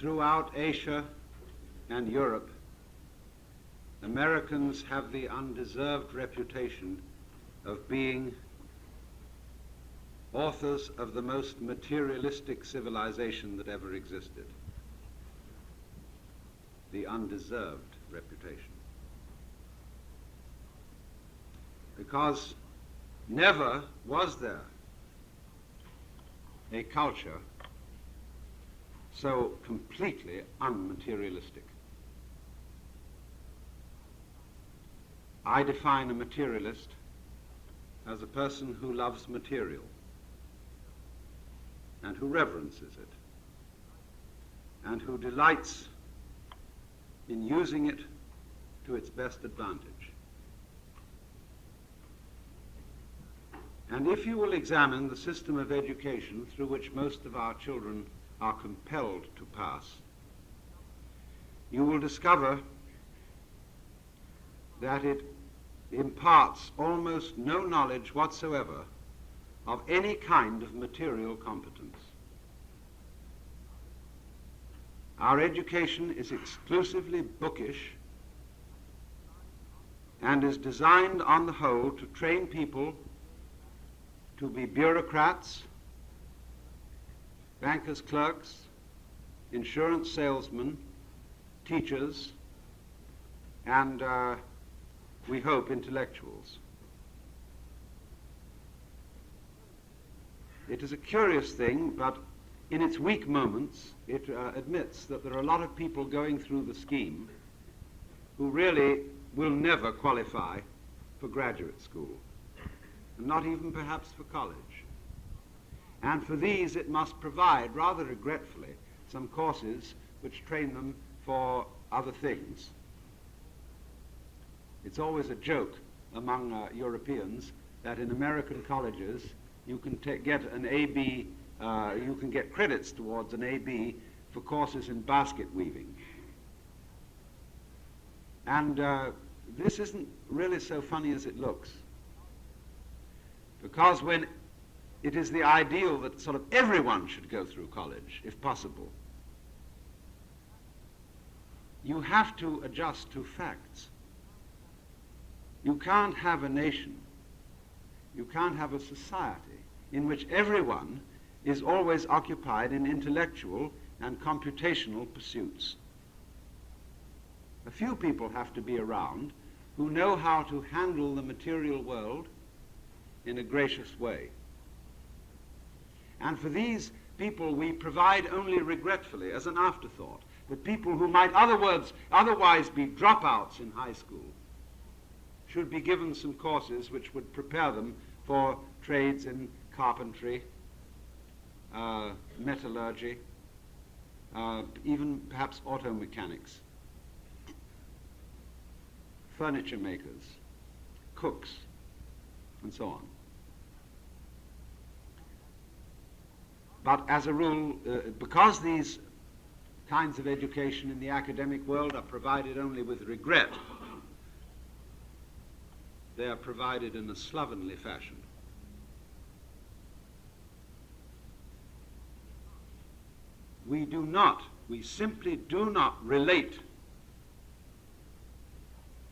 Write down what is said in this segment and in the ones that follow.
throughout Asia and Europe, Americans have the undeserved reputation of being authors of the most materialistic civilization that ever existed. The undeserved reputation. Because never was there a culture so completely unmaterialistic. I define a materialist as a person who loves material and who reverences it and who delights in using it to its best advantage. And if you will examine the system of education through which most of our children are compelled to pass, you will discover that it imparts almost no knowledge whatsoever of any kind of material competence. Our education is exclusively bookish and is designed on the whole to train people to be bureaucrats, bankers' clerks, insurance salesmen, teachers, and we hope intellectuals. It is a curious thing, but in its weak moments, it admits that there are a lot of people going through the scheme who really will never qualify for graduate school, and not even perhaps for college. And for these, it must provide, rather regretfully, some courses which train them for other things. It's always a joke among Europeans that in American colleges you can get an AB, you can get credits towards an AB for courses in basket weaving. And this isn't really so funny as it looks, because when it is the ideal that sort of everyone should go through college, if possible, you have to adjust to facts. You can't have a nation, you can't have a society in which everyone is always occupied in intellectual and computational pursuits. A few people have to be around who know how to handle the material world in a gracious way. And for these people we provide only regretfully, as an afterthought, that people who might otherwise be dropouts in high school should be given some courses which would prepare them for trades in carpentry, metallurgy, even perhaps auto mechanics, furniture makers, cooks, and so on. But as a rule, because these kinds of education in the academic world are provided only with regret, they are provided in a slovenly fashion. We simply do not relate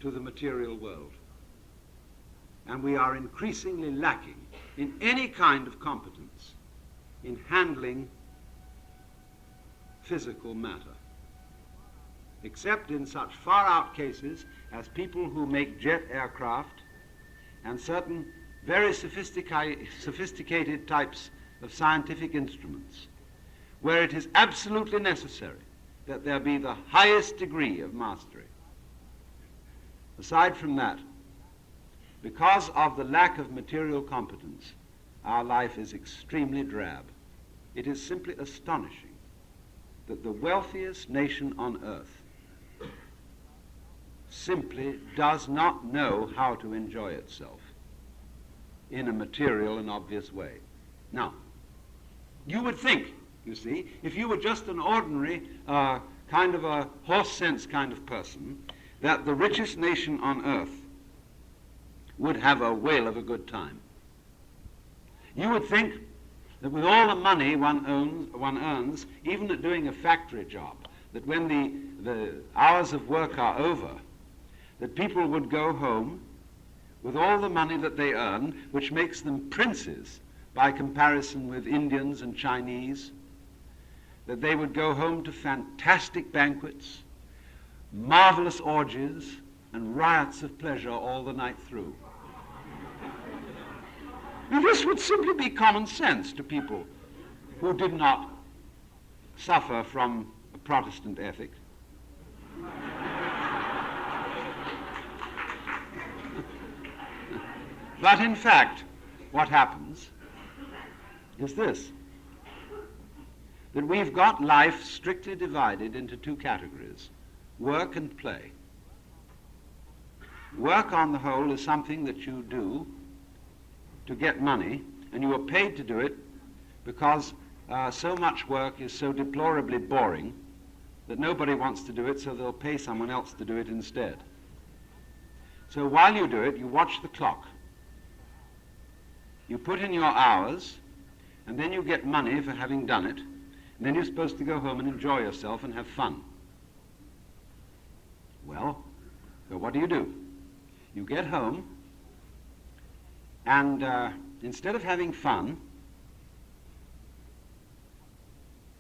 to the material world. And we are increasingly lacking in any kind of competence in handling physical matter, except in such far-out cases as people who make jet aircraft and certain very sophisticated types of scientific instruments, where it is absolutely necessary that there be the highest degree of mastery. Aside from that, because of the lack of material competence, our life is extremely drab. It is simply astonishing that the wealthiest nation on earth simply does not know how to enjoy itself in a material and obvious way. Now, you would think, you see, if you were just an ordinary kind of a horse sense kind of person, that the richest nation on earth would have a whale of a good time. You would think that with all the money one earns, even at doing a factory job, that when the hours of work are over, that people would go home with all the money that they earn, which makes them princes by comparison with Indians and Chinese, that they would go home to fantastic banquets, marvelous orgies, and riots of pleasure all the night through. Now, this would simply be common sense to people who did not suffer from a Protestant ethic. But in fact, what happens is this, that we've got life strictly divided into two categories, work and play. Work, on the whole, is something that you do to get money, and you are paid to do it because so much work is so deplorably boring that nobody wants to do it, so they'll pay someone else to do it instead. So while you do it, you watch the clock. You put in your hours, and then you get money for having done it, and then you're supposed to go home and enjoy yourself and have fun. Well, so what do? You get home, and instead of having fun,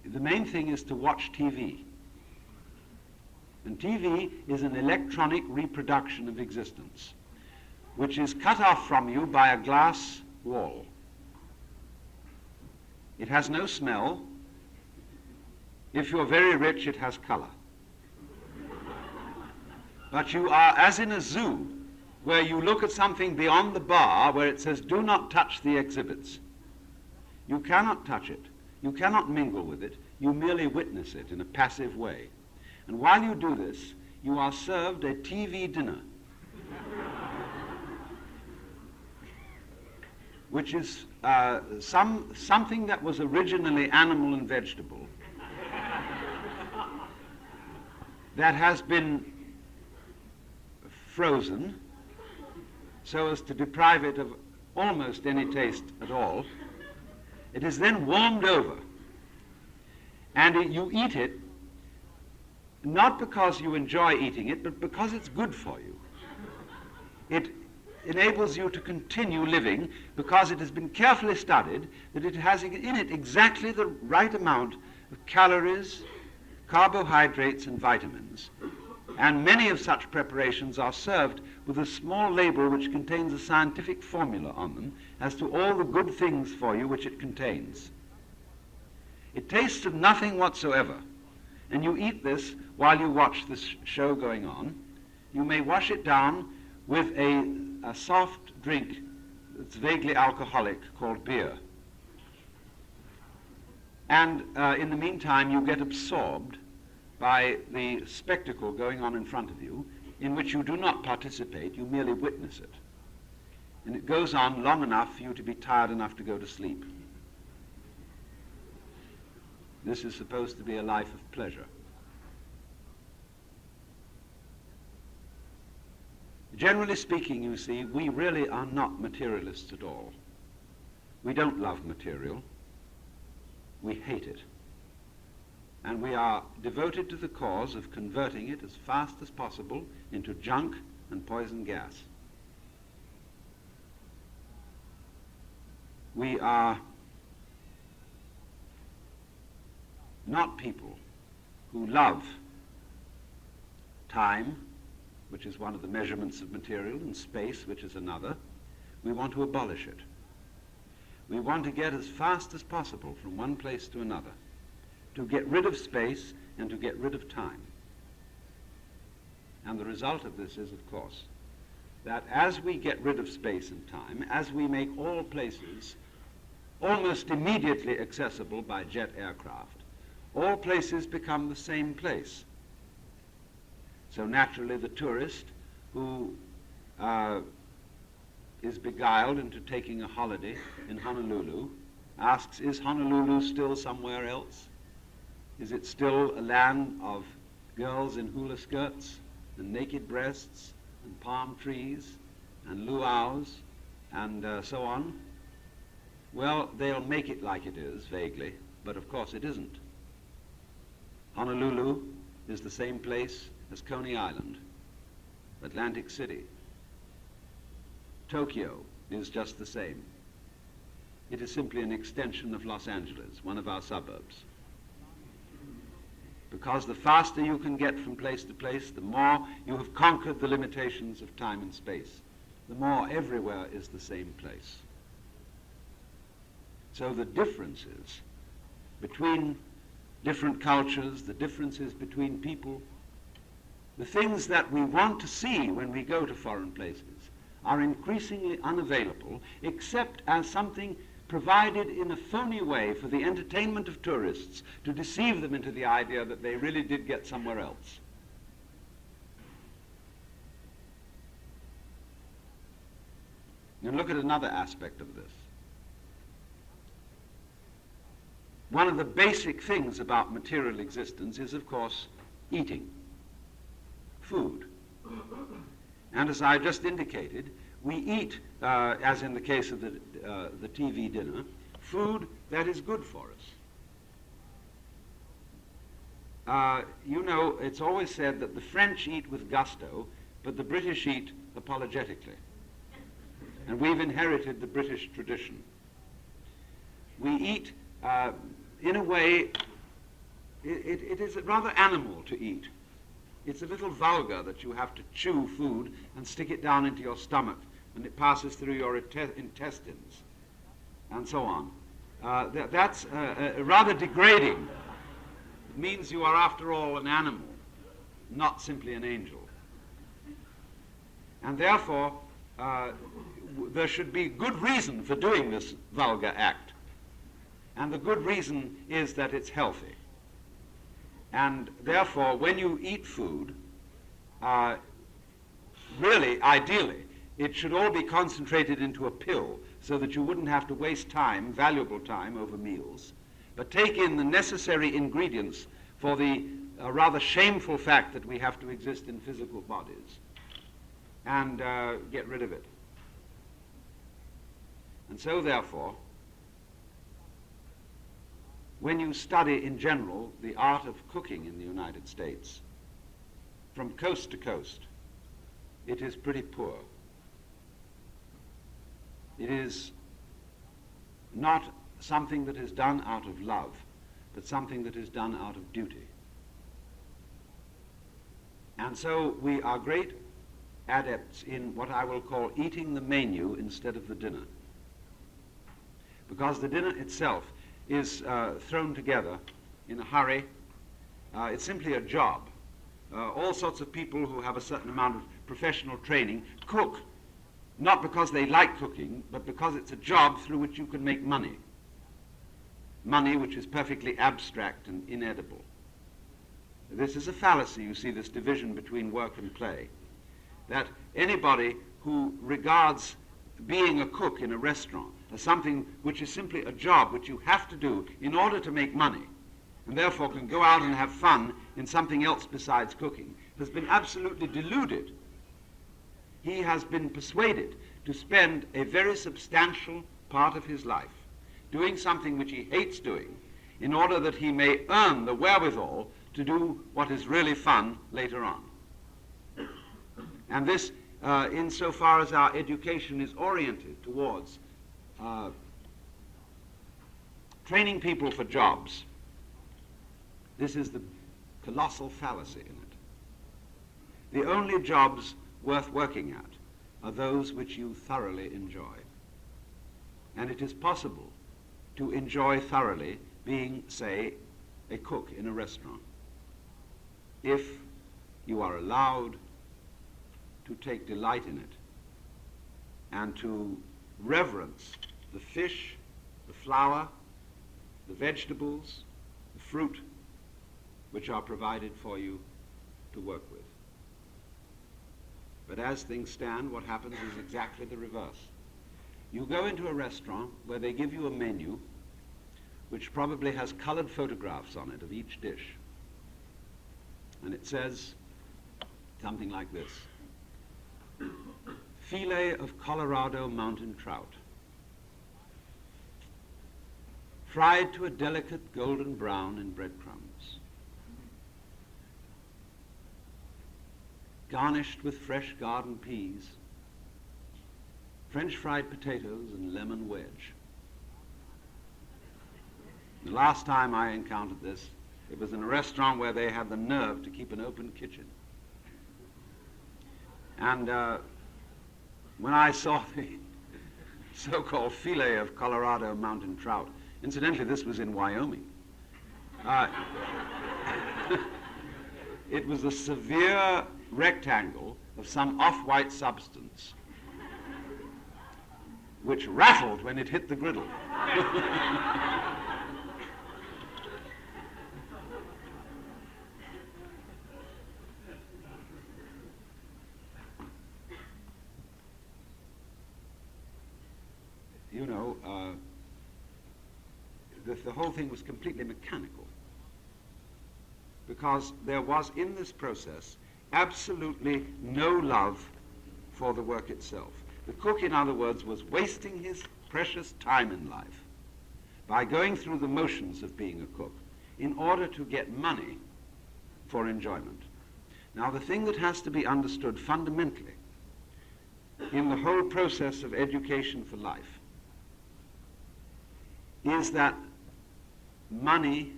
the main thing is to watch TV. And TV is an electronic reproduction of existence, which is cut off from you by a glass wall. It has no smell. If you're very rich, it has color. But you are as in a zoo, where you look at something beyond the bar where it says, do not touch the exhibits. You cannot touch it. You cannot mingle with it. You merely witness it in a passive way. And while you do this, you are served a TV dinner, which is something that was originally animal and vegetable, that has been frozen so as to deprive it of almost any taste at all. It is then warmed over, and you eat it not because you enjoy eating it, but because it's good for you. It enables you to continue living because it has been carefully studied that it has in it exactly the right amount of calories, carbohydrates, and vitamins. And many of such preparations are served with a small label which contains a scientific formula on them as to all the good things for you which it contains. It tastes of nothing whatsoever, and you eat this while you watch this show going on. You may wash it down with a soft drink that's vaguely alcoholic called beer. And in the meantime, you get absorbed by the spectacle going on in front of you, in which you do not participate, you merely witness it. And it goes on long enough for you to be tired enough to go to sleep. This is supposed to be a life of pleasure. Generally speaking, you see, we really are not materialists at all. We don't love material. We hate it. And we are devoted to the cause of converting it as fast as possible into junk and poison gas. We are not people who love time, which is one of the measurements of material, and space, which is another. We want to abolish it. We want to get as fast as possible from one place to another, to get rid of space and to get rid of time. And the result of this is, of course, that as we get rid of space and time, as we make all places almost immediately accessible by jet aircraft, all places become the same place. So naturally the tourist who is beguiled into taking a holiday in Honolulu asks, is Honolulu still somewhere else? Is it still a land of girls in hula skirts and naked breasts and palm trees and luau's and so on? Well, they'll make it like it is, vaguely, but of course it isn't. Honolulu is the same place as Coney Island, Atlantic City. Tokyo is just the same. It is simply an extension of Los Angeles, one of our suburbs. Because the faster you can get from place to place, the more you have conquered the limitations of time and space. The more everywhere is the same place. So the differences between different cultures, the differences between people, the things that we want to see when we go to foreign places are increasingly unavailable except as something provided in a phony way for the entertainment of tourists to deceive them into the idea that they really did get somewhere else. And look at another aspect of this. One of the basic things about material existence is, of course, eating, food. And as I just indicated, we eat, as in the case of the TV dinner, food that is good for us. You know, it's always said that the French eat with gusto, but the British eat apologetically. And we've inherited the British tradition. We eat, in a way, it is rather animal to eat. It's a little vulgar that you have to chew food and stick it down into your stomach, and it passes through your intestines, and so on. That's rather degrading. It means you are, after all, an animal, not simply an angel. And therefore, there should be good reason for doing this vulgar act. And the good reason is that it's healthy. And therefore, when you eat food, really, ideally, it should all be concentrated into a pill so that you wouldn't have to waste time, valuable time, over meals, but take in the necessary ingredients for the rather shameful fact that we have to exist in physical bodies, and get rid of it. And so, therefore, when you study in general the art of cooking in the United States, from coast to coast, it is pretty poor. It is not something that is done out of love, but something that is done out of duty. And so we are great adepts in what I will call eating the menu instead of the dinner. Because the dinner itself is thrown together in a hurry. It's simply a job. All sorts of people who have a certain amount of professional training cook, not because they like cooking, but because it's a job through which you can make money. Money which is perfectly abstract and inedible. This is a fallacy, you see, this division between work and play. That anybody who regards being a cook in a restaurant as something which is simply a job which you have to do in order to make money, and therefore can go out and have fun in something else besides cooking, has been absolutely deluded. He has been persuaded to spend a very substantial part of his life doing something which he hates doing in order that he may earn the wherewithal to do what is really fun later on. And this, insofar as our education is oriented towards training people for jobs, this is the colossal fallacy in it. The only jobs worth working at are those which you thoroughly enjoy. And it is possible to enjoy thoroughly being, say, a cook in a restaurant, if you are allowed to take delight in it and to reverence the fish, the flour, the vegetables, the fruit which are provided for you to work with. But as things stand, what happens is exactly the reverse. You go into a restaurant where they give you a menu which probably has colored photographs on it of each dish. And it says something like this: filet of Colorado mountain trout, fried to a delicate golden brown in breadcrumbs, garnished with fresh garden peas, French fried potatoes, and lemon wedge. The last time I encountered this, it was in a restaurant where they had the nerve to keep an open kitchen. And when I saw the so-called filet of Colorado mountain trout, incidentally, this was in Wyoming, it was a severe rectangle of some off-white substance which rattled when it hit the griddle. You know, the whole thing was completely mechanical, because there was in this process absolutely no love for the work itself. The cook, in other words, was wasting his precious time in life by going through the motions of being a cook in order to get money for enjoyment. Now, the thing that has to be understood fundamentally in the whole process of education for life is that money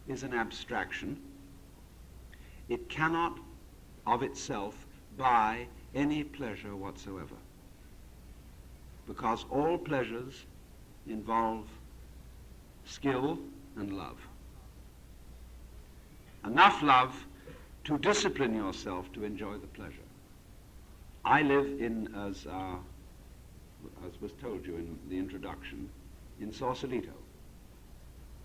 is an abstraction. It cannot of itself buy any pleasure whatsoever, because all pleasures involve skill and love. Enough love to discipline yourself to enjoy the pleasure. I live in, as was told you in the introduction, in Sausalito,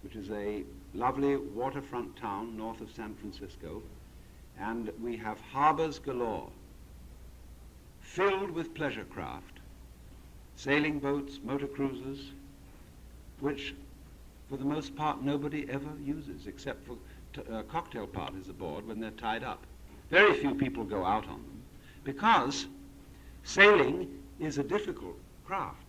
which is a lovely waterfront town north of San Francisco, and we have harbors galore, filled with pleasure craft, sailing boats, motor cruisers, which for the most part nobody ever uses except for cocktail parties aboard when they're tied up. Very few people go out on them because sailing is a difficult craft.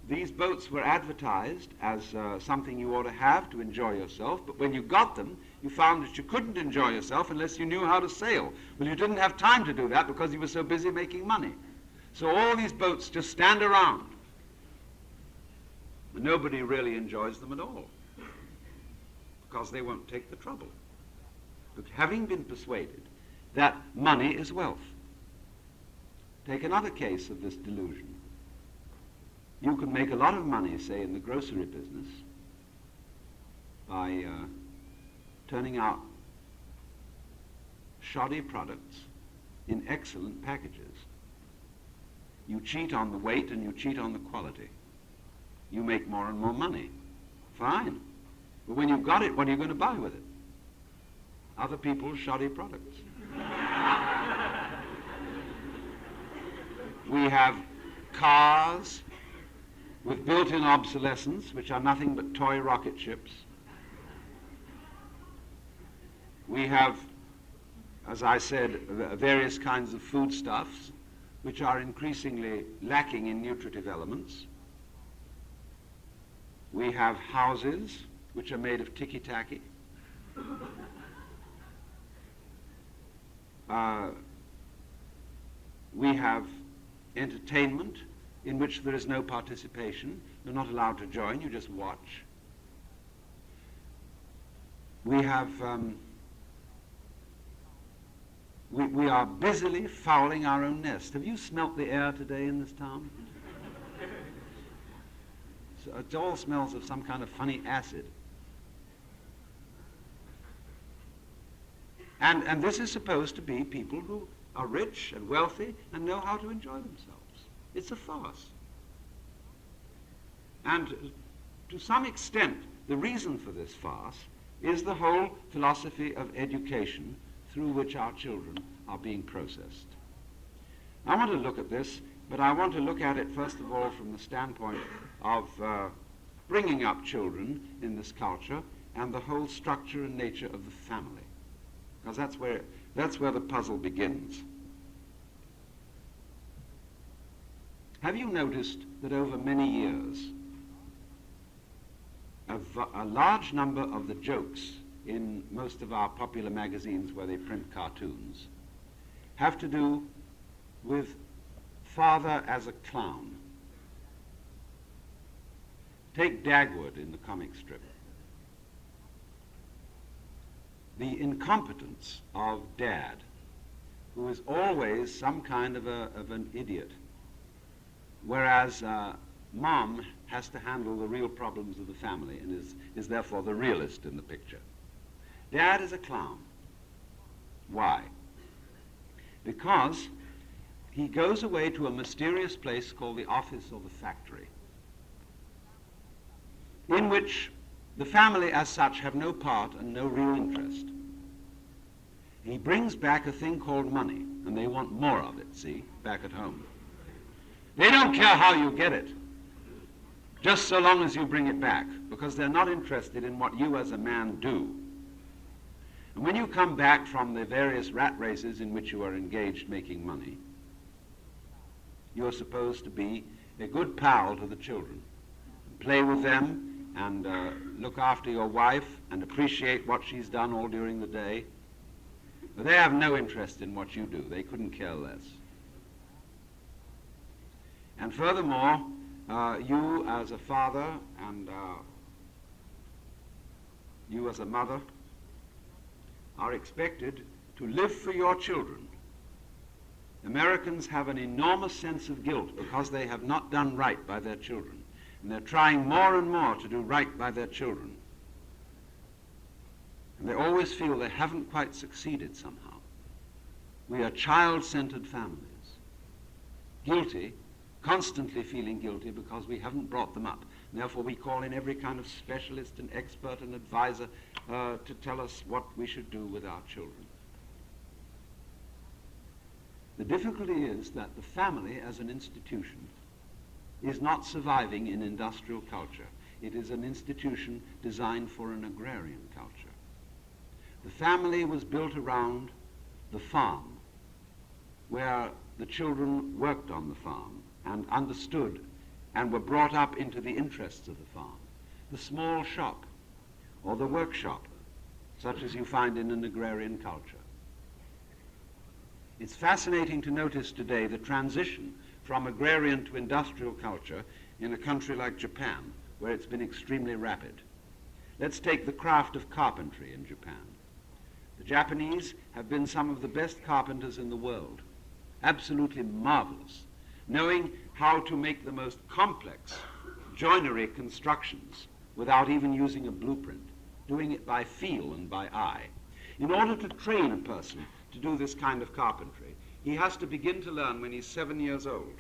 These boats were advertised as something you ought to have to enjoy yourself, but when you got them, you found that you couldn't enjoy yourself unless you knew how to sail. Well, you didn't have time to do that because you were so busy making money. So all these boats just stand around. Nobody really enjoys them at all because they won't take the trouble. But having been persuaded that money is wealth, take another case of this delusion. You can make a lot of money, say, in the grocery business by turning out shoddy products in excellent packages. You cheat on the weight and you cheat on the quality. You make more and more money. Fine. But when you've got it, what are you going to buy with it? Other people's shoddy products. We have cars with built-in obsolescence, which are nothing but toy rocket ships. We have, as I said, various kinds of foodstuffs, which are increasingly lacking in nutritive elements. We have houses, which are made of ticky-tacky. We have entertainment in which there is no participation. You're not allowed to join, you just watch. We have, we are busily fouling our own nest. Have you smelt the air today in this town? So it all smells of some kind of funny acid. And this is supposed to be people who are rich and wealthy and know how to enjoy themselves. It's a farce. And to some extent, the reason for this farce is the whole philosophy of education through which our children are being processed. I want to look at this, but I want to look at it first of all from the standpoint of bringing up children in this culture and the whole structure and nature of the family, because that's where the puzzle begins. Have you noticed that over many years, a large number of the jokes in most of our popular magazines where they print cartoons have to do with father as a clown. Take Dagwood in the comic strip. The incompetence of Dad, who is always some kind of an idiot, whereas Mom has to handle the real problems of the family and is therefore the realist in the picture. Dad is a clown. Why? Because he goes away to a mysterious place called the office or the factory, in which the family as such have no part and no real interest. He brings back a thing called money, and they want more of it, see, back at home. They don't care how you get it, just so long as you bring it back, because they're not interested in what you as a man do. And when you come back from the various rat races in which you are engaged making money, you're supposed to be a good pal to the children, play with them, and look after your wife and appreciate what she's done all during the day. But they have no interest in what you do. They couldn't care less. And furthermore, you as a father and you as a mother are expected to live for your children. Americans have an enormous sense of guilt because they have not done right by their children. And they're trying more and more to do right by their children. And they always feel they haven't quite succeeded somehow. We are child-centered families, guilty, constantly feeling guilty because we haven't brought them up. And therefore we call in every kind of specialist and expert and advisor to tell us what we should do with our children. The difficulty is that the family as an institution is not surviving in industrial culture. It is an institution designed for an agrarian culture. The family was built around the farm, where the children worked on the farm and understood and were brought up into the interests of the farm. The small shop or the workshop, such as you find in an agrarian culture. It's fascinating to notice today the transition from agrarian to industrial culture in a country like Japan, where it's been extremely rapid. Let's take the craft of carpentry in Japan. The Japanese have been some of the best carpenters in the world, absolutely marvelous, knowing how to make the most complex joinery constructions without even using a blueprint, doing it by feel and by eye. In order to train a person to do this kind of carpentry, he has to begin to learn when he's 7 years old.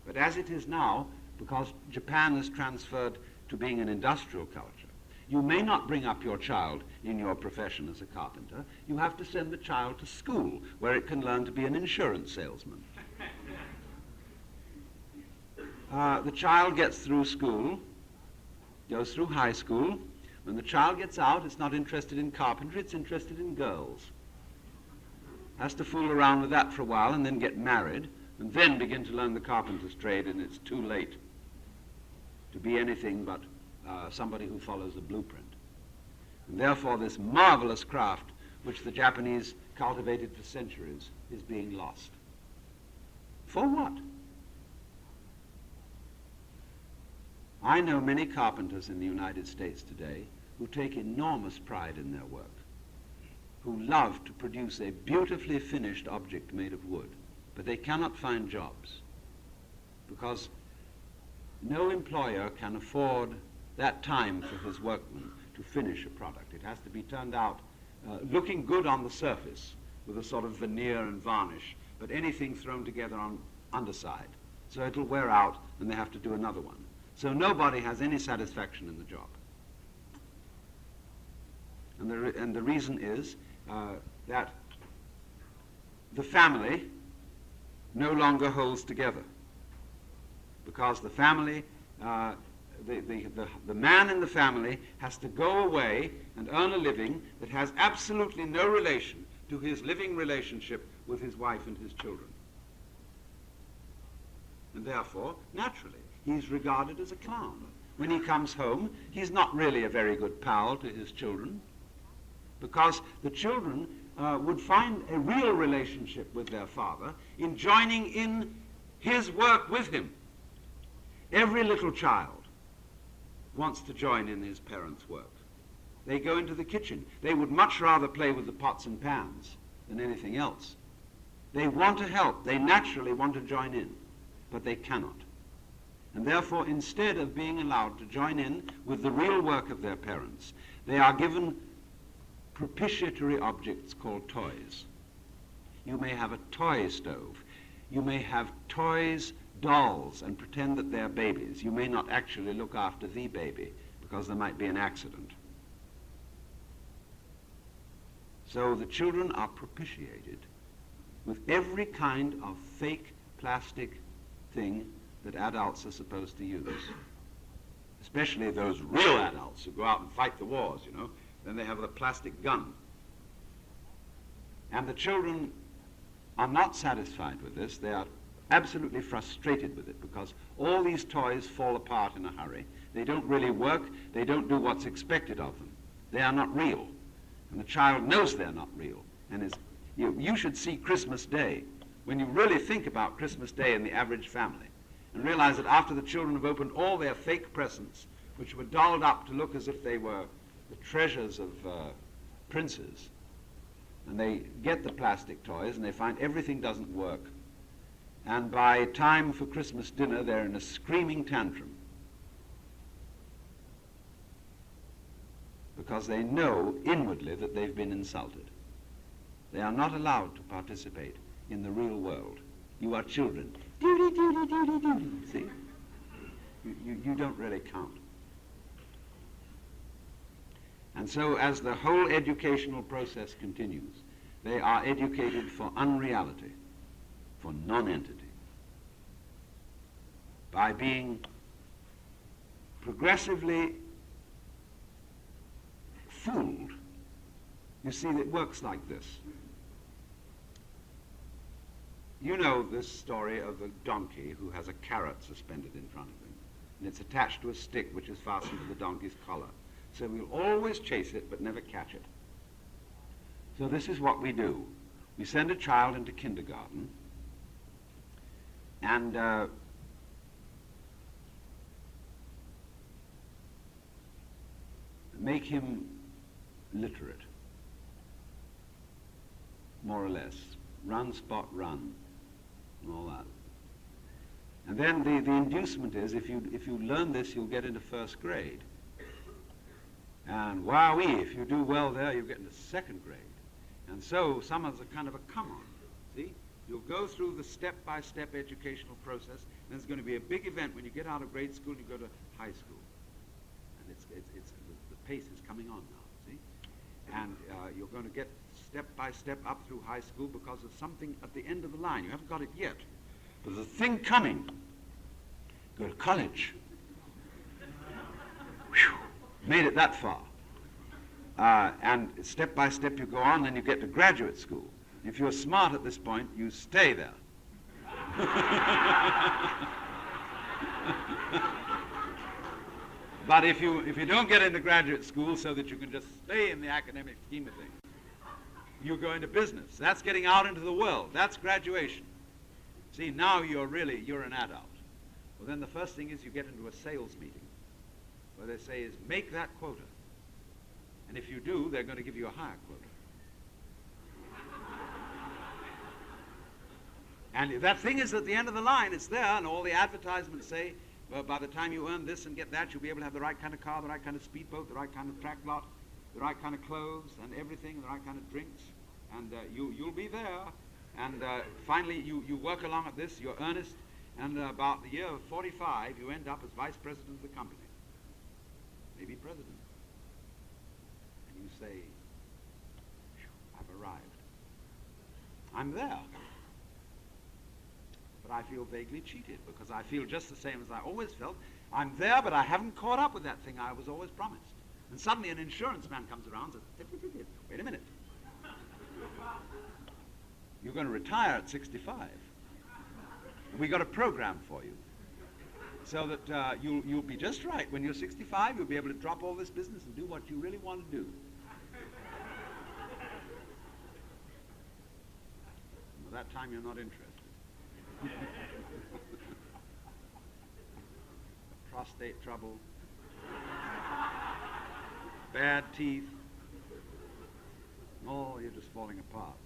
But as it is now, because Japan has transferred to being an industrial culture, you may not bring up your child in your profession as a carpenter. You have to send the child to school where it can learn to be an insurance salesman. The child gets through school, goes through high school. When the child gets out, it's not interested in carpentry, it's interested in girls. Has to fool around with that for a while and then get married and then begin to learn the carpenter's trade, and it's too late to be anything but somebody who follows a blueprint. And therefore this marvelous craft which the Japanese cultivated for centuries is being lost. For what? I know many carpenters in the United States today who take enormous pride in their work, who love to produce a beautifully finished object made of wood, but they cannot find jobs because no employer can afford that time for his workmen to finish a product. It has to be turned out looking good on the surface with a sort of veneer and varnish, but anything thrown together on underside. So it'll wear out and they have to do another one. So nobody has any satisfaction in the job. And the reason is that the family no longer holds together, because the family, the man in the family has to go away and earn a living that has absolutely no relation to his living relationship with his wife and his children. And therefore, naturally, he's regarded as a clown. when he comes home, he's not really a very good pal to his children, because the children would find a real relationship with their father in joining in his work with him. Every little child wants to join in his parents' work. They go into the kitchen. They would much rather play with the pots and pans than anything else. They want to help. They naturally want to join in, but they cannot. And therefore, instead of being allowed to join in with the real work of their parents, they are given propitiatory objects called toys. You may have a toy stove. You may have toys, dolls, and pretend that they're babies. You may not actually look after the baby because there might be an accident. So the children are propitiated with every kind of fake plastic thing that adults are supposed to use. Especially those real adults who go out and fight the wars, you know. Then they have the plastic gun. And the children are not satisfied with this. They are absolutely frustrated with it because all these toys fall apart in a hurry. They don't really work. They don't do what's expected of them. They are not real. And the child knows they're not real. And you should see Christmas Day when you really think about Christmas Day in the average family and realize that after the children have opened all their fake presents, which were dolled up to look as if they were the treasures of princes, and they get the plastic toys and they find everything doesn't work. And by time for Christmas dinner, they're in a screaming tantrum because they know inwardly that they've been insulted. They are not allowed to participate in the real world. You are children. Duty, duty, duty, duty. See? You don't really count. And so as the whole educational process continues, they are educated for unreality, for non-entity, by being progressively fooled. You see, it works like this. You know this story of the donkey who has a carrot suspended in front of him, and it's attached to a stick which is fastened to the donkey's collar. So we'll always chase it but never catch it. So this is what we do. We send a child into kindergarten and make him literate, more or less. Run, spot, run, and all that. And then the inducement is, if you learn this, you'll get into first grade. And wowee, if you do well there, you'll get into second grade. And so summer's a kind of a come-on, see? You'll go through the step-by-step educational process, and there's going to be a big event when you get out of grade school and you go to high school. And the pace is coming on now, see? And you're going to get step-by-step up through high school because of something at the end of the line. You haven't got it yet. But there's a thing coming. Go to college. Whew. Made it that far. And step by step you go on, then you get to graduate school. If you're smart at this point, you stay there. But if you don't get into graduate school so that you can just stay in the academic scheme of things, you go into business. That's getting out into the world. That's graduation. See, now you're an adult. Well, then the first thing is you get into a sales meeting where they say is make that quota. And if you do, they're going to give you a higher quota. And that thing is at the end of the line, it's there, and all the advertisements say, well, by the time you earn this and get that, you'll be able to have the right kind of car, the right kind of speedboat, the right kind of track lot, the right kind of clothes and everything, the right kind of drinks, and you'll be there. And finally, you work along at this, you're earnest, and about the year of 45, you end up as vice president of the company, maybe president. And you say, I've arrived. I'm there. But I feel vaguely cheated because I feel just the same as I always felt. I'm there, but I haven't caught up with that thing I was always promised. And suddenly an insurance man comes around and says, wait a minute. You're going to retire at 65. We got a program for you. so that you'll be just right. When you're 65, you'll be able to drop all this business and do what you really want to do. By that time, you're not interested. Prostate trouble, bad teeth. Oh, you're just falling apart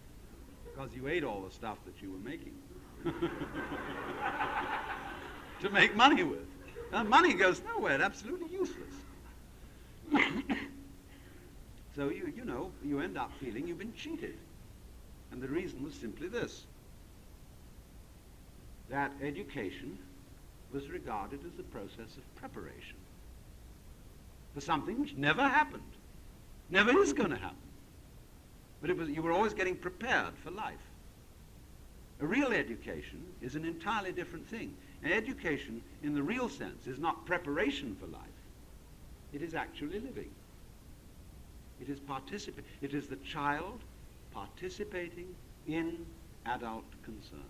because you ate all the stuff that you were making to make money with. Money goes nowhere, it's absolutely useless. So you end up feeling you've been cheated. And the reason was simply this, that education was regarded as a process of preparation for something which never happened, never is going to happen. But you were always getting prepared for life. A real education is an entirely different thing. And education, in the real sense, is not preparation for life. It is actually living. It is the child participating in adult concerns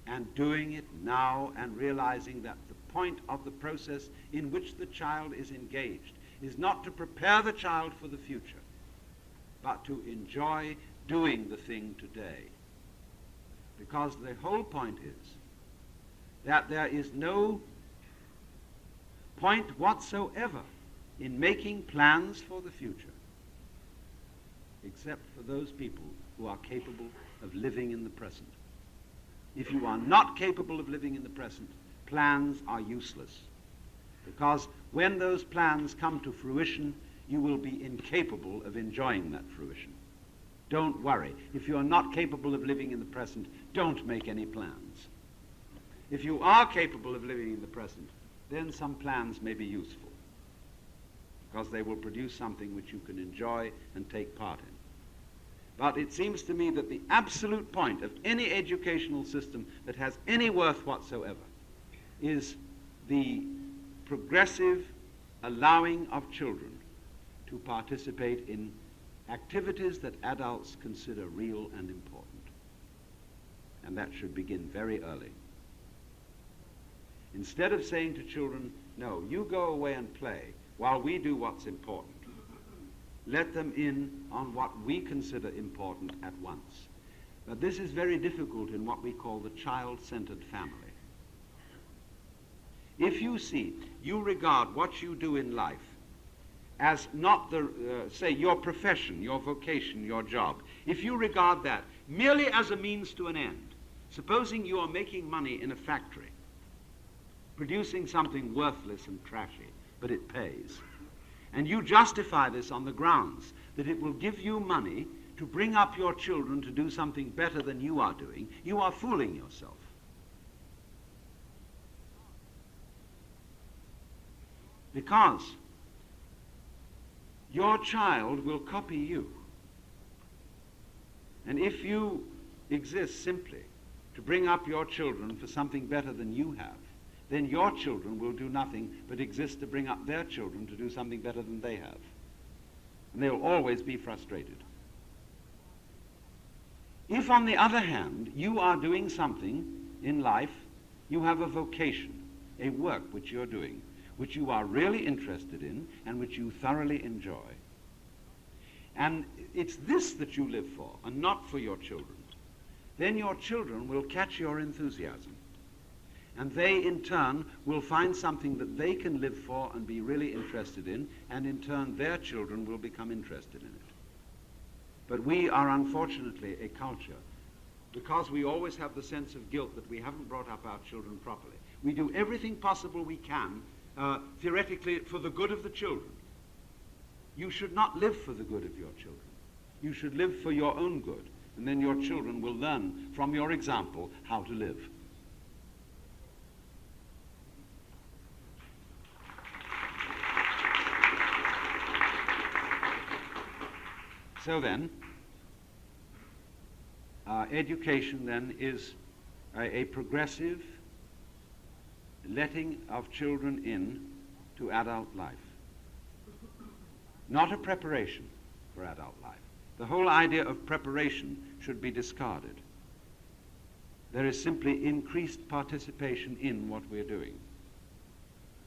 and doing it now and realizing that the point of the process in which the child is engaged is not to prepare the child for the future, but to enjoy doing the thing today. Because the whole point is that there is no point whatsoever in making plans for the future except for those people who are capable of living in the present. If you are not capable of living in the present, plans are useless. Because when those plans come to fruition, you will be incapable of enjoying that fruition. Don't worry. If you are not capable of living in the present, don't make any plans. If you are capable of living in the present, then some plans may be useful, because they will produce something which you can enjoy and take part in. But it seems to me that the absolute point of any educational system that has any worth whatsoever is the progressive allowing of children to participate in activities that adults consider real and important. And that should begin very early. Instead of saying to children, no, you go away and play while we do what's important, let them in on what we consider important at once. But this is very difficult in what we call the child-centered family. If you regard what you do in life as not say, your profession, your vocation, your job, if you regard that merely as a means to an end, supposing you are making money in a factory, producing something worthless and trashy, but it pays, and you justify this on the grounds that it will give you money to bring up your children to do something better than you are doing, you are fooling yourself. Because your child will copy you. And if you exist simply to bring up your children for something better than you have, then your children will do nothing but exist to bring up their children to do something better than they have. And they'll always be frustrated. If, on the other hand, you are doing something in life, you have a vocation, a work which you're doing, which you are really interested in and which you thoroughly enjoy, and it's this that you live for and not for your children, then your children will catch your enthusiasm. And they, in turn, will find something that they can live for and be really interested in, and in turn, their children will become interested in it. But we are, unfortunately, a culture, because we always have the sense of guilt that we haven't brought up our children properly. We do everything possible we can, theoretically, for the good of the children. You should not live for the good of your children. You should live for your own good, and then your children will learn from your example how to live. So then, education then is a progressive letting of children in to adult life, not a preparation for adult life. The whole idea of preparation should be discarded. There is simply increased participation in what we're doing.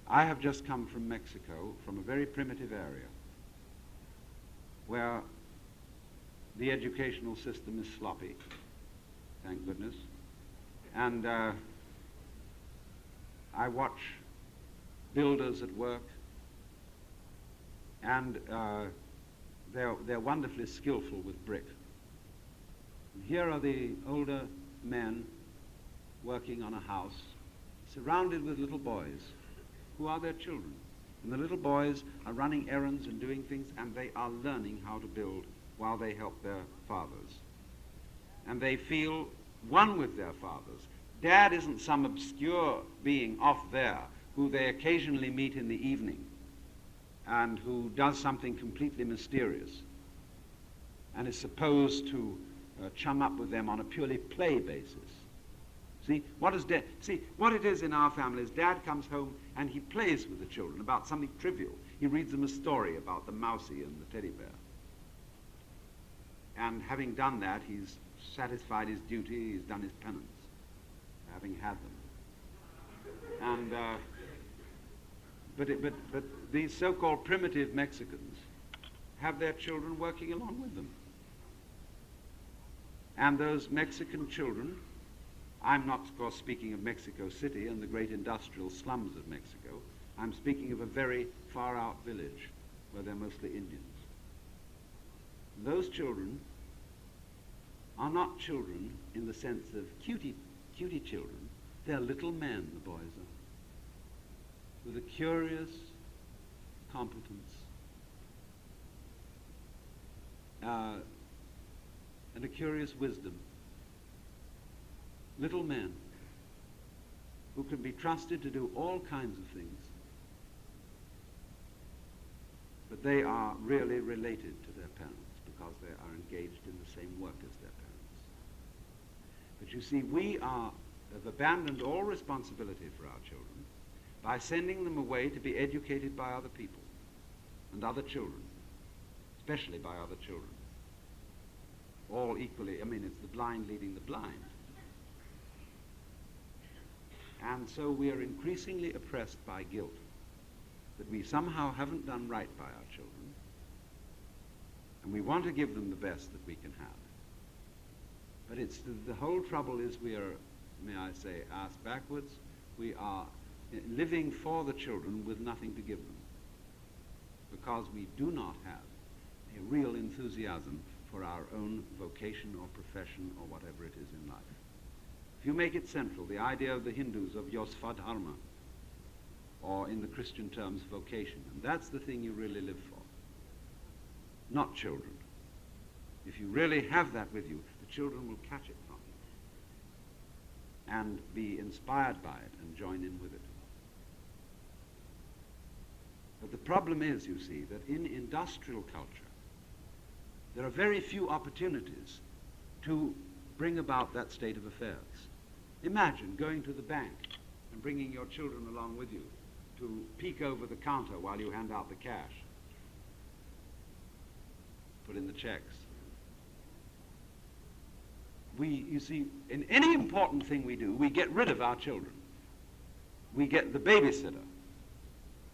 I have just come from Mexico, from a very primitive area, where the educational system is sloppy, thank goodness. And I watch builders at work, and they're wonderfully skillful with brick. And here are the older men working on a house, surrounded with little boys who are their children. And the little boys are running errands and doing things, and they are learning how to build while they help their fathers. And they feel one with their fathers. Dad isn't some obscure being off there who they occasionally meet in the evening and who does something completely mysterious and is supposed to chum up with them on a purely play basis. See, what it is in our family is Dad comes home and he plays with the children about something trivial. He reads them a story about the mousie and the teddy bear. And having done that, he's satisfied his duty, he's done his penance, having had them. And but these so-called primitive Mexicans have their children working along with them. And those Mexican children, I'm not, of course, speaking of Mexico City and the great industrial slums of Mexico. I'm speaking of a very far-out village where they're mostly Indians. Those children are not children in the sense of cutie children. They're little men, the boys are, with a curious competence and a curious wisdom. Little men who can be trusted to do all kinds of things, but they are really related to their parents because they are engaged in the same work as their parents. But you see, we have abandoned all responsibility for our children by sending them away to be educated by other people and other children, especially by other children. All equally, it's the blind leading the blind. And so we are increasingly oppressed by guilt that we somehow haven't done right by our children, and we want to give them the best that we can have. But the whole trouble is we are, may I say, ass backwards. We are living for the children with nothing to give them because we do not have a real enthusiasm for our own vocation or profession or whatever it is in life. If you make it central, the idea of the Hindus of Yosvadharma, or in the Christian terms, vocation, and that's the thing you really live for, not children. If you really have that with you, the children will catch it from you and be inspired by it and join in with it. But the problem is, you see, that in industrial culture, there are very few opportunities to bring about that state of affairs. Imagine going to the bank and bringing your children along with you to peek over the counter while you hand out the cash, put in the checks. You see, in any important thing we do, we get rid of our children. We get the babysitter.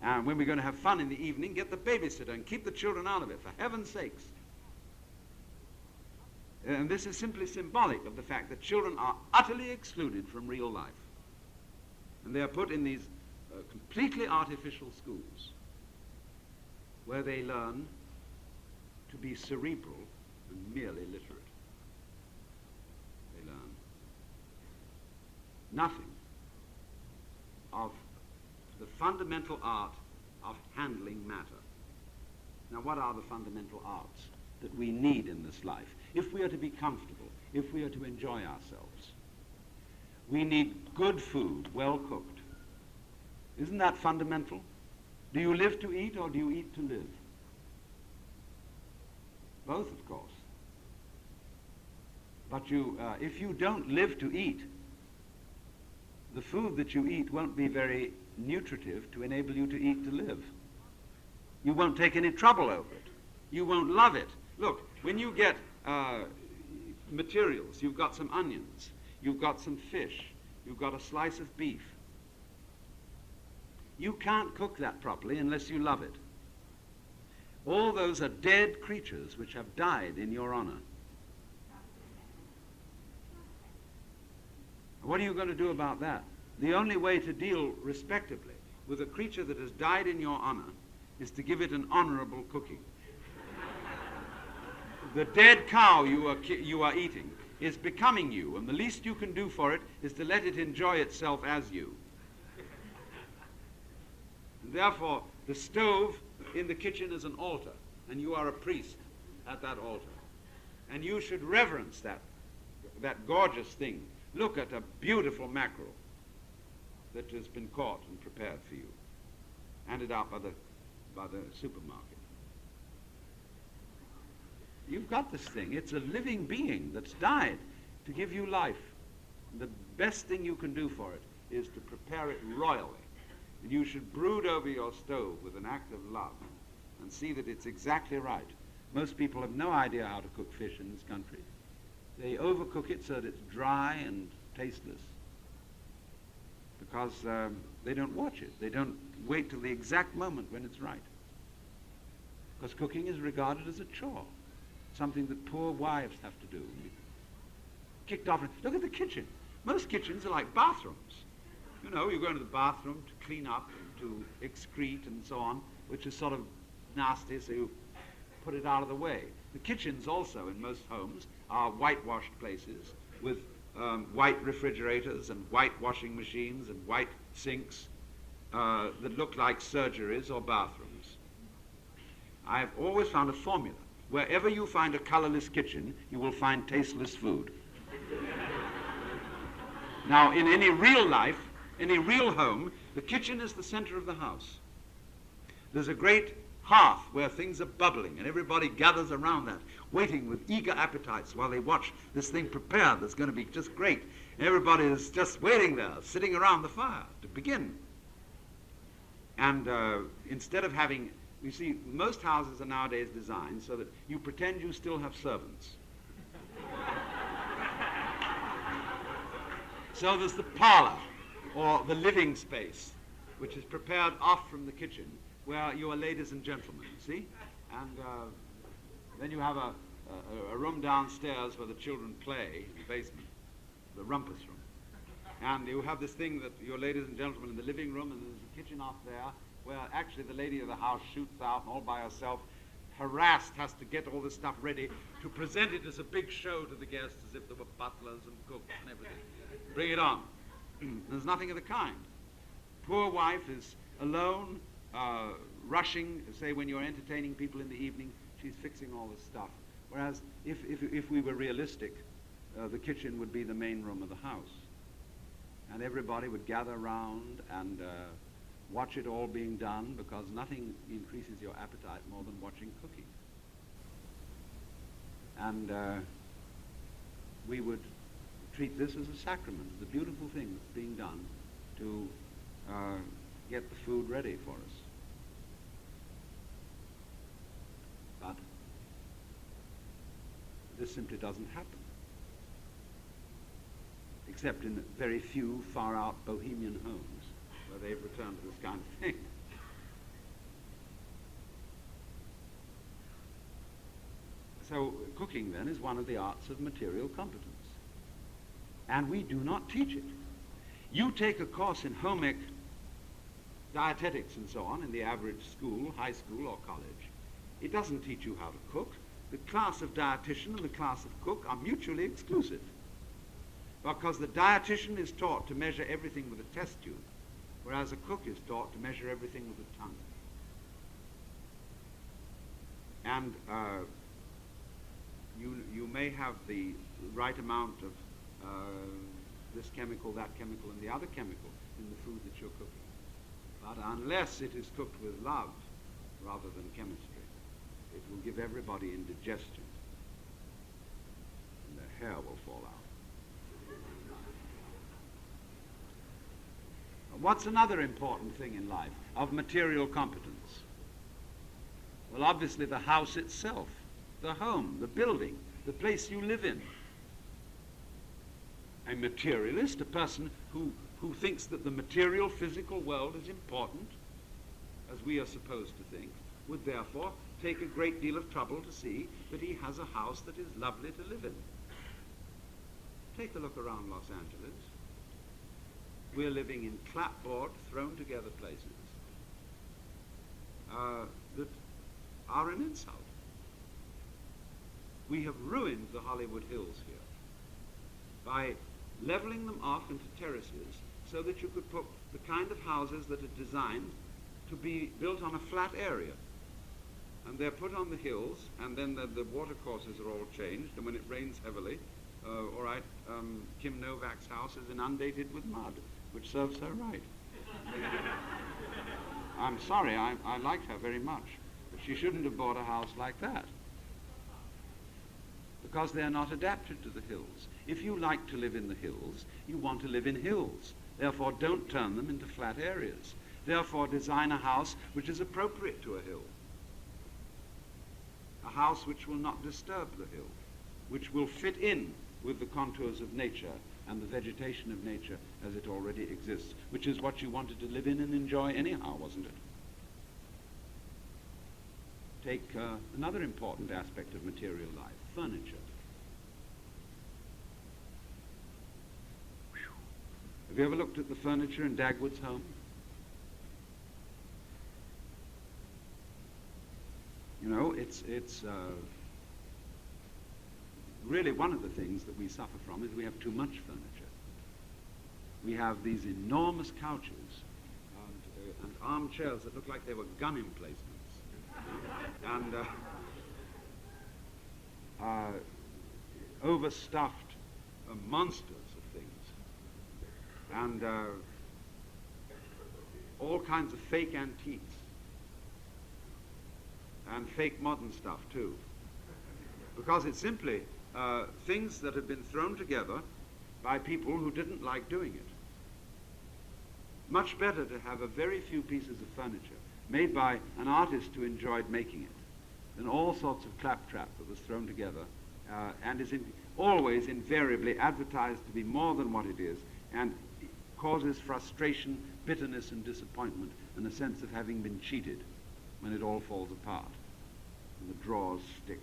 And when we're going to have fun in the evening, get the babysitter and keep the children out of it, for heaven's sakes. And this is simply symbolic of the fact that children are utterly excluded from real life. And they are put in these completely artificial schools where they learn to be cerebral and merely literate. They learn nothing of the fundamental art of handling matter. Now, what are the fundamental arts that we need in this life? If we are to be comfortable, if we are to enjoy ourselves, we need good food, well cooked. Isn't that fundamental? Do you live to eat or do you eat to live? Both, of course. But if you don't live to eat, the food that you eat won't be very nutritive to enable you to eat to live. You won't take any trouble over it. You won't love it. Look, when you get materials, you've got some onions. you've got some fish, you've got a slice of beef. You can't cook that properly unless you love it. All those are dead creatures which have died in your honor. What are you going to do about that? The only way to deal respectably with a creature that has died in your honor is to give it an honorable cooking. The dead cow you are eating is becoming you, and the least you can do for it is to let it enjoy itself as you. And therefore, the stove in the kitchen is an altar, and you are a priest at that altar. And you should reverence that gorgeous thing. Look at a beautiful mackerel that has been caught and prepared for you, handed out by the supermarket. You've got this thing. It's a living being that's died to give you life. The best thing you can do for it is to prepare it royally. And you should brood over your stove with an act of love and see that it's exactly right. Most people have no idea how to cook fish in this country. They overcook it so that it's dry and tasteless because they don't watch it. They don't wait till the exact moment when it's right. Because cooking is regarded as a chore, something that poor wives have to do. Kicked off. Look at the kitchen. Most kitchens are like bathrooms. You know, you go into the bathroom to clean up, to excrete and so on, which is sort of nasty, so you put it out of the way. The kitchens also in most homes are whitewashed places with white refrigerators and white washing machines and white sinks that look like surgeries or bathrooms. I've always found a formula. Wherever you find a colorless kitchen, you will find tasteless food. Now, in any real life, any real home, the kitchen is the center of the house. There's a great hearth where things are bubbling, and everybody gathers around that, waiting with eager appetites while they watch this thing prepare that's going to be just great. Everybody is just waiting there, sitting around the fire to begin. And instead of having, you see, most houses are nowadays designed so that you pretend you still have servants. So there's the parlor, or the living space, which is prepared off from the kitchen, where you are ladies and gentlemen, see? And then you have a room downstairs where the children play, in the basement, the rumpus room. And you have this thing that you're ladies and gentlemen in the living room, and there's a kitchen off there, where actually the lady of the house shoots out and all by herself, harassed, has to get all this stuff ready to present it as a big show to the guests, as if there were butlers and cooks and everything. Bring it on. There's nothing of the kind. Poor wife is alone, rushing, say when you're entertaining people in the evening, she's fixing all this stuff. Whereas if we were realistic, the kitchen would be the main room of the house. And everybody would gather around and watch it all being done, because nothing increases your appetite more than watching cooking. And we would treat this as a sacrament, the beautiful thing that's being done to get the food ready for us. But this simply doesn't happen, except in very few far-out bohemian homes where they've returned to this kind of thing. So cooking, then, is one of the arts of material competence. And we do not teach it. You take a course in home ec, dietetics and so on in the average school, high school or college. It doesn't teach you how to cook. The class of dietitian and the class of cook are mutually exclusive, because the dietitian is taught to measure everything with a test tube, whereas a cook is taught to measure everything with a tongue. And you may have the right amount of this chemical, that chemical, and the other chemical in the food that you're cooking. But unless it is cooked with love rather than chemistry, it will give everybody indigestion, and their hair will fall out. What's another important thing in life of material competence? Well, obviously the house itself, the home, the building, the place you live in. A materialist, a person who thinks that the material physical world is important, as we are supposed to think, would therefore take a great deal of trouble to see that he has a house that is lovely to live in. Take a look around Los Angeles. We're living in clapboard, thrown together places that are an insult. We have ruined the Hollywood Hills here by leveling them off into terraces so that you could put the kind of houses that are designed to be built on a flat area. And they're put on the hills, and then the water courses are all changed, and when it rains heavily, Kim Novak's house is inundated with mud, which serves her right. I'm sorry, I liked her very much, but she shouldn't have bought a house like that, because they're not adapted to the hills. If you like to live in the hills, you want to live in hills. Therefore, don't turn them into flat areas. Therefore, design a house which is appropriate to a hill. A house which will not disturb the hill, which will fit in with the contours of nature and the vegetation of nature as it already exists, which is what you wanted to live in and enjoy anyhow, wasn't it? Take another important aspect of material life, furniture. Whew. Have you ever looked at the furniture in Dagwood's home? You know, it's really one of the things that we suffer from is we have too much furniture. We have these enormous couches and armchairs that look like they were gun emplacements. And overstuffed monsters of things. And all kinds of fake antiques. And fake modern stuff, too. Because it's simply things that have been thrown together by people who didn't like doing it. Much better to have a very few pieces of furniture made by an artist who enjoyed making it than all sorts of claptrap that was thrown together and is always invariably advertised to be more than what it is and causes frustration, bitterness, and disappointment and a sense of having been cheated when it all falls apart and the drawers stick.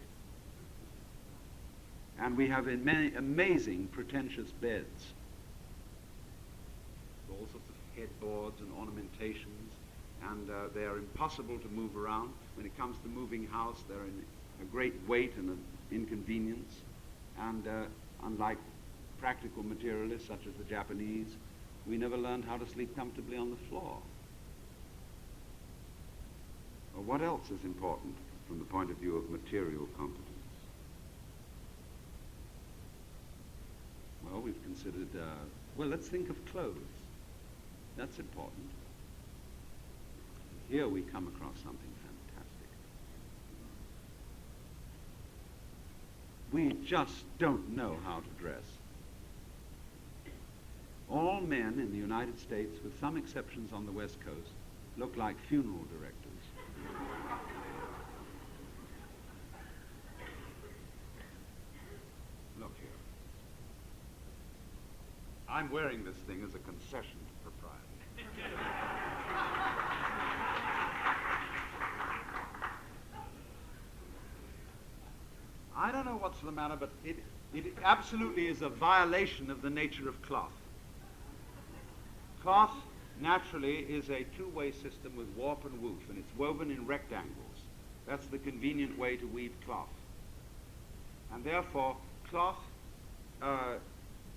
And we have many amazing pretentious beds, all sorts of headboards and ornamentations, and they are impossible to move around. When it comes to moving house, they're in a great weight and an inconvenience, and unlike practical materialists such as the Japanese, we never learned how to sleep comfortably on the floor. Well, what else is important from the point of view of material competence? Well, we've considered, well, let's think of clothes. That's important. Here we come across something fantastic. We just don't know how to dress. All men in the United States, with some exceptions on the West Coast, look like funeral directors. Look here. I'm wearing this thing as a concession to propriety. I don't know what's the matter, but it absolutely is a violation of the nature of cloth. Cloth, naturally, is a two-way system with warp and woof, and it's woven in rectangles. That's the convenient way to weave cloth. And therefore, cloth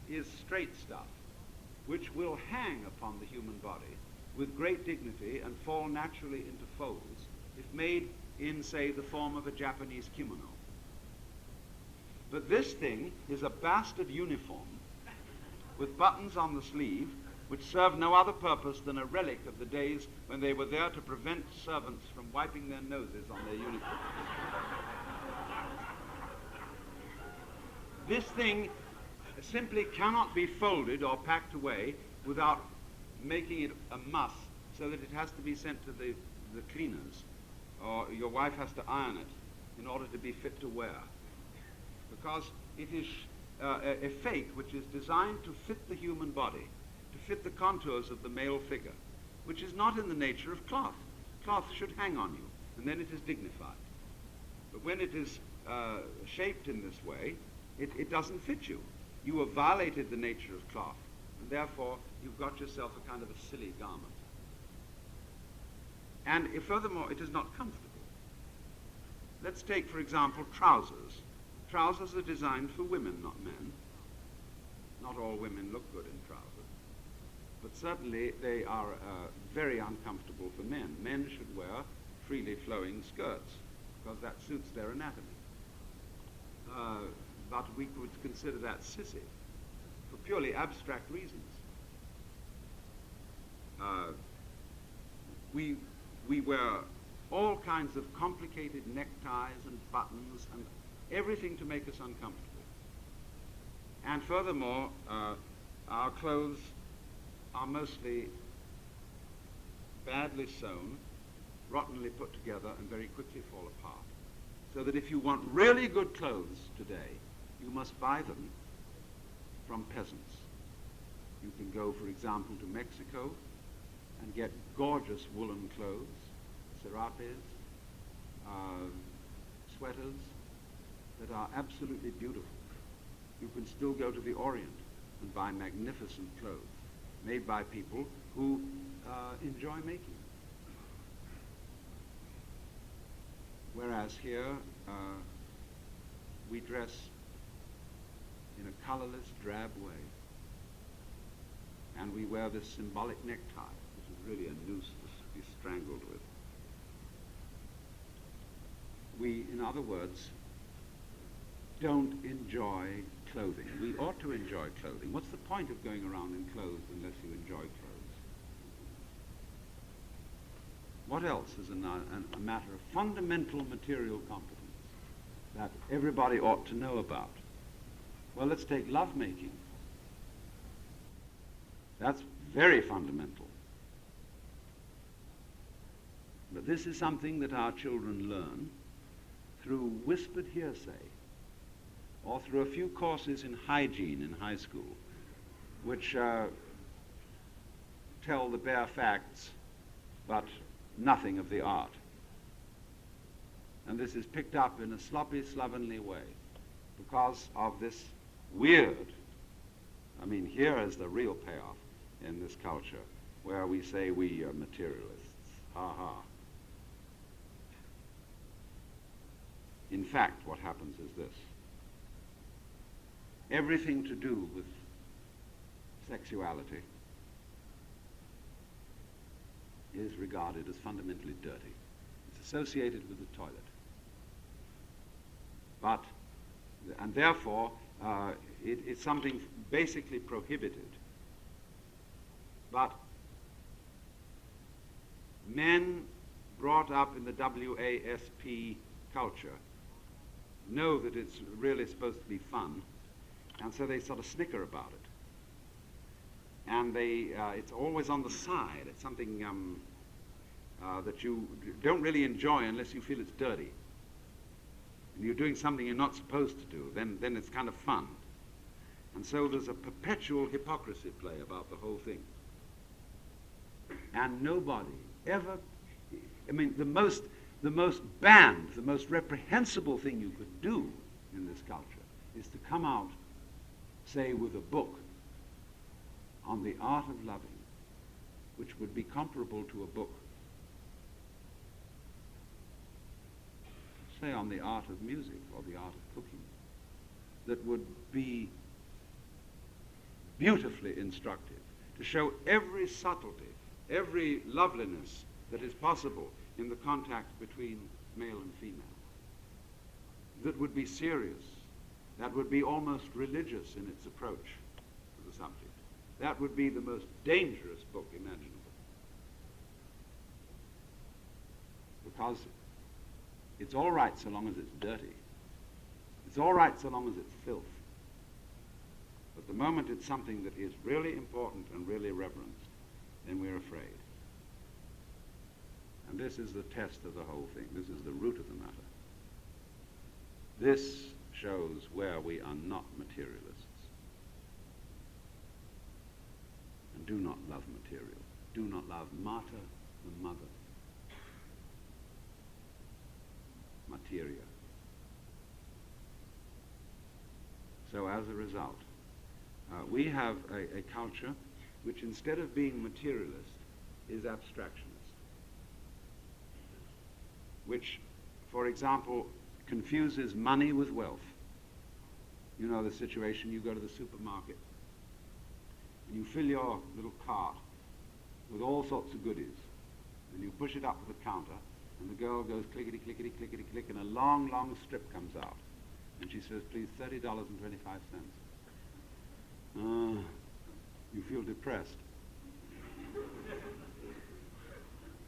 is straight stuff, which will hang upon the human body with great dignity and fall naturally into folds if made in, say, the form of a Japanese kimono. But this thing is a bastard uniform with buttons on the sleeve which serve no other purpose than a relic of the days when they were there to prevent servants from wiping their noses on their uniforms. This thing simply cannot be folded or packed away without making it a muss, so that it has to be sent to the cleaners, or your wife has to iron it in order to be fit to wear. Because it is a fake which is designed to fit the human body, to fit the contours of the male figure, which is not in the nature of cloth. Cloth should hang on you, and then it is dignified. But when it is shaped in this way, it doesn't fit you. You have violated the nature of cloth, and therefore you've got yourself a kind of a silly garment. And furthermore, it is not comfortable. Let's take, for example, trousers. Trousers are designed for women, not men. Not all women look good in trousers. But certainly they are very uncomfortable for men. Men should wear freely flowing skirts because that suits their anatomy. But we could consider that sissy for purely abstract reasons. We wear all kinds of complicated neckties and buttons and everything to make us uncomfortable. And furthermore, our clothes are mostly badly sewn, rottenly put together, and very quickly fall apart. So that if you want really good clothes today, you must buy them from peasants. You can go, for example, to Mexico and get gorgeous woolen clothes, serapes, sweaters that are absolutely beautiful. You can still go to the Orient and buy magnificent clothes made by people who enjoy making. Whereas here, we dress in a colorless, drab way. And we wear this symbolic necktie, which is really a noose to be strangled with. We, in other words, don't enjoy clothing. We ought to enjoy clothing. What's the point of going around in clothes unless you enjoy clothes? What else is a matter of fundamental material competence that everybody ought to know about? Well, let's take lovemaking. That's very fundamental. But this is something that our children learn through whispered hearsay or through a few courses in hygiene in high school, which tell the bare facts but nothing of the art. And this is picked up in a sloppy, slovenly way because of this weird, I mean, here is the real payoff in this culture where we say we are materialists. Ha ha. In fact, what happens is this. Everything to do with sexuality is regarded as fundamentally dirty. It's associated with the toilet. But, and therefore, it's something basically prohibited. But men brought up in the WASP culture know that it's really supposed to be fun, and so they sort of snicker about it. And it's always on the side. It's something that you don't really enjoy unless you feel it's dirty. And you're doing something you're not supposed to do, then it's kind of fun. And so there's a perpetual hypocrisy play about the whole thing. And nobody ever, I mean, the most banned, the most reprehensible thing you could do in this culture is to come out, say, with a book on the art of loving, which would be comparable to a book, say, on the art of music or the art of cooking, that would be beautifully instructive, to show every subtlety, every loveliness that is possible in the contact between male and female, that would be serious, that would be almost religious in its approach to the subject. That would be the most dangerous book imaginable. Because it's all right so long as it's dirty. It's all right so long as it's filth. But the moment it's something that is really important and really reverenced, then we're afraid. And this is the test of the whole thing. This is the root of the matter. This shows where we are not materialists and do not love material, do not love mater, the mother, materia. So as a result, we have a culture which, instead of being materialist, is abstractionist, which, for example, confuses money with wealth. You know the situation, you go to the supermarket and you fill your little cart with all sorts of goodies, and you push it up to the counter, and the girl goes clickety, clickety, clickety, click, and a long, long strip comes out. And she says, please, $30.25. You feel depressed.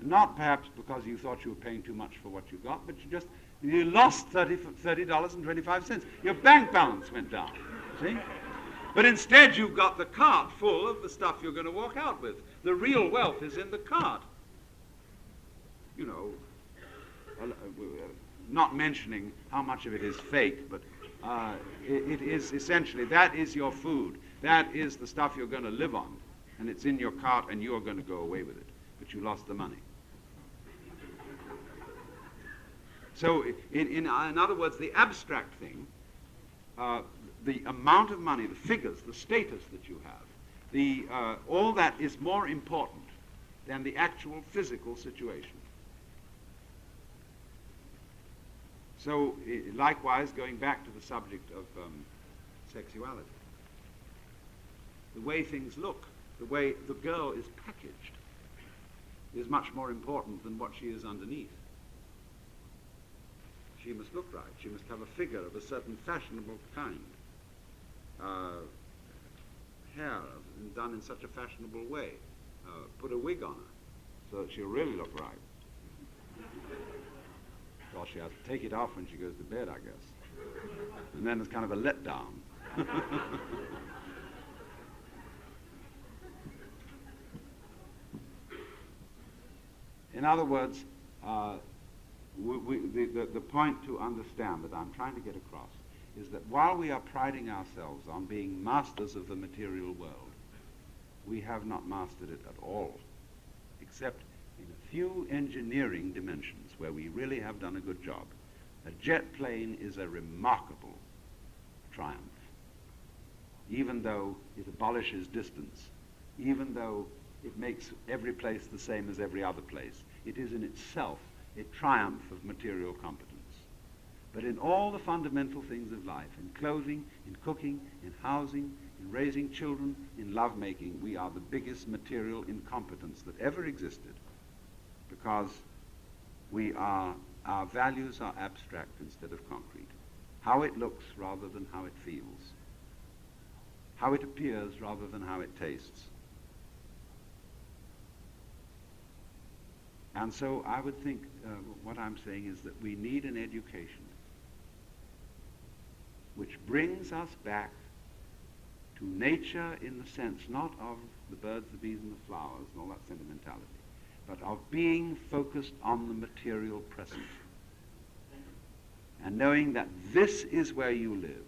Not perhaps because you thought you were paying too much for what you got, but you lost $30.25. Your bank balance went down, see? But instead you got the cart full of the stuff you're going to walk out with. The real wealth is in the cart. You know, not mentioning how much of it is fake, but it is essentially, that is your food. That is the stuff you're going to live on. And it's in your cart and you're going to go away with it. But you lost the money. So in other words, the abstract thing, the amount of money, the figures, the status that you have, all that is more important than the actual physical situation. So likewise, going back to the subject of sexuality, the way things look, the way the girl is packaged, is much more important than what she is underneath. She must look right. She must have a figure of a certain fashionable kind. Hair done in such a fashionable way. Put a wig on her so that she'll really look right. Well, she has to take it off when she goes to bed, I guess. And then it's kind of a letdown. In other words, the point to understand that I'm trying to get across is that while we are priding ourselves on being masters of the material world, we have not mastered it at all, except in a few engineering dimensions where we really have done a good job. A jet plane is a remarkable triumph, even though it abolishes distance, even though it makes every place the same as every other place. It is in itself a triumph of material competence. But in all the fundamental things of life, in clothing, in cooking, in housing, in raising children, in lovemaking, we are the biggest material incompetence that ever existed, because our values are abstract instead of concrete. How it looks rather than how it feels. How it appears rather than how it tastes. And so I would think what I'm saying is that we need an education which brings us back to nature in the sense not of the birds, the bees, and the flowers, and all that sentimentality, but of being focused on the material present. And knowing that this is where you live,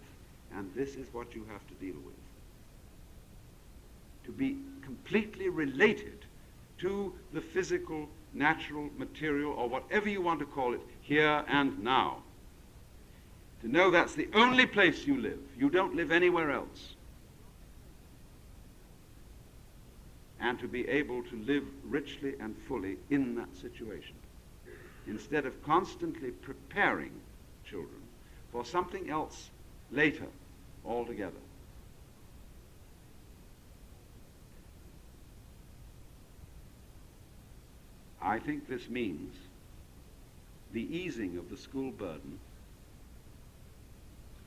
and this is what you have to deal with. To be completely related to the physical, natural, material, or whatever you want to call it, here and now. To know that's the only place you live. You don't live anywhere else. And to be able to live richly and fully in that situation, instead of constantly preparing children for something else later altogether. I think this means the easing of the school burden,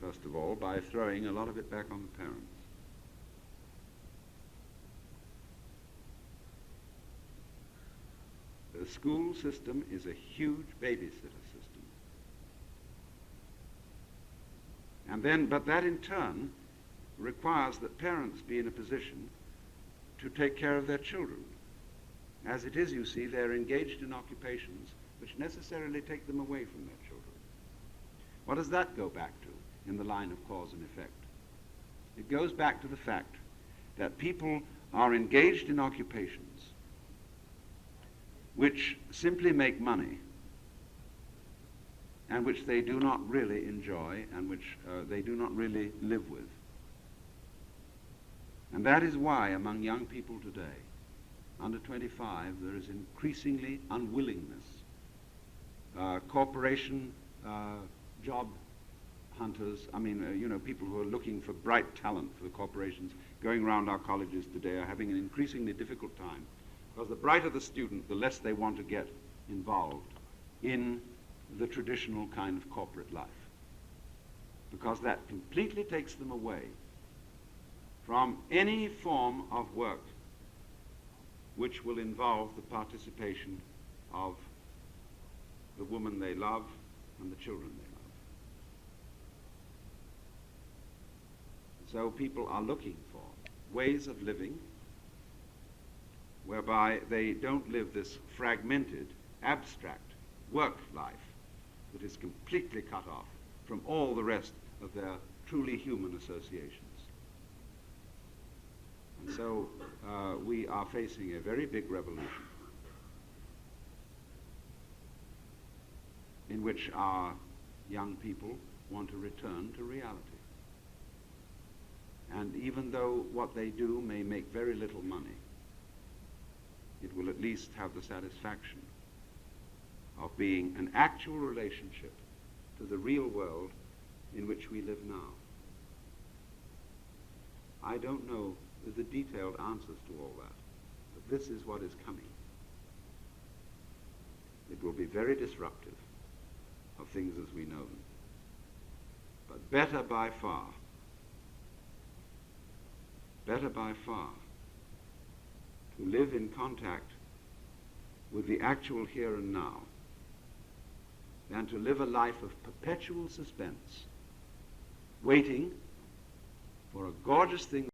first of all, by throwing a lot of it back on the parents. The school system is a huge babysitter system. But that in turn requires that parents be in a position to take care of their children. As it is, you see, they're engaged in occupations which necessarily take them away from their children. What does that go back to? in the line of cause and effect. It goes back to the fact that people are engaged in occupations which simply make money and which they do not really enjoy and which they do not really live with. And that is why among young people today, under 25, there is increasingly unwillingness. Corporation job hunters, people who are looking for bright talent for the corporations going around our colleges today are having an increasingly difficult time, because the brighter the student, the less they want to get involved in the traditional kind of corporate life, because that completely takes them away from any form of work which will involve the participation of the woman they love and the children they love. So people are looking for ways of living whereby they don't live this fragmented, abstract work life that is completely cut off from all the rest of their truly human associations. And so we are facing a very big revolution in which our young people want to return to reality. And even though what they do may make very little money, it will at least have the satisfaction of being an actual relationship to the real world in which we live now. I don't know the detailed answers to all that, but this is what is coming. It will be very disruptive of things as we know them, but better by far to live in contact with the actual here and now than to live a life of perpetual suspense, waiting for a gorgeous thing